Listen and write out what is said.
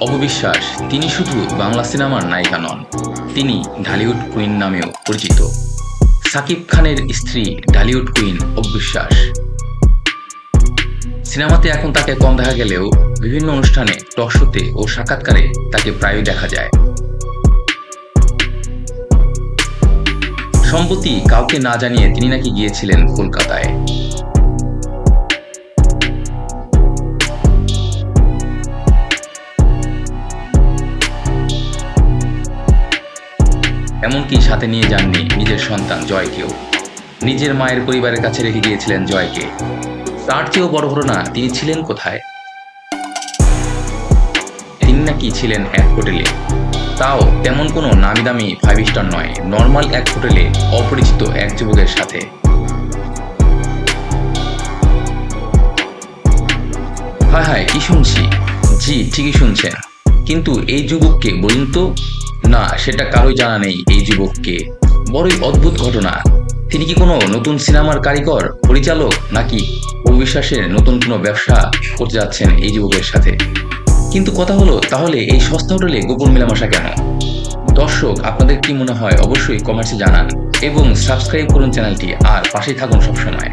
অপবিশ্বাস তিনি শুধু বাংলা সিনেমার নায়িকা নন, তিনি ঢালিউড কুইন নামেও পরিচিত। সাকিব খানের স্ত্রী ঢালিউড কুইন অপবিশ্বাস। সিনেমাতে এখন তাকে কম দেখা গেলেও বিভিন্ন অনুষ্ঠানে, টক শোতে ও সাক্ষাৎকারে তাকে প্রায়ই দেখা যায়। সম্প্রতি কাউকে না জানিয়ে তিনি নাকি গিয়েছিলেন কলকাতায়। এমনকি সাথে নিয়ে যাননি নিজের সন্তান জয়কেও। নিজের মায়ের পরিবারের কাছে রেখে গিয়েছিলেন জয়কে। তার চেয়েও বড় ঘটনা, তিনি ছিলেন কোথায়? তিনি নাকি ছিলেন এক হোটেলে, তাও তেমন কোনো নামি দামি 5 স্টার নয়, নর্মাল এক হোটেলে অপরিচিত এক যুবকের সাথে। হায় হায়, কি শুনছি? জি, ঠিকই শুনছেন। কিন্তু এই যুবককে বলুন তো? না, সেটা কারোই জানা নেই এই যুবককে। বড়ই অদ্ভুত ঘটনা। তিনি কি কোনো নতুন সিনেমার কারিগর, পরিচালক, নাকি অবিশ্বাসের নতুন কোনো ব্যবসা করতে যাচ্ছেন এই যুবকের সাথে? কিন্তু কথা হলো, তাহলে এই সস্তা হোটেলে গোপন মেলামেশা কেন? দর্শক, আপনাদের কি মনে হয় অবশ্যই কমেন্টসে জানান এবং সাবস্ক্রাইব করুন চ্যানেলটি, আর পাশেই থাকুন সবসময়।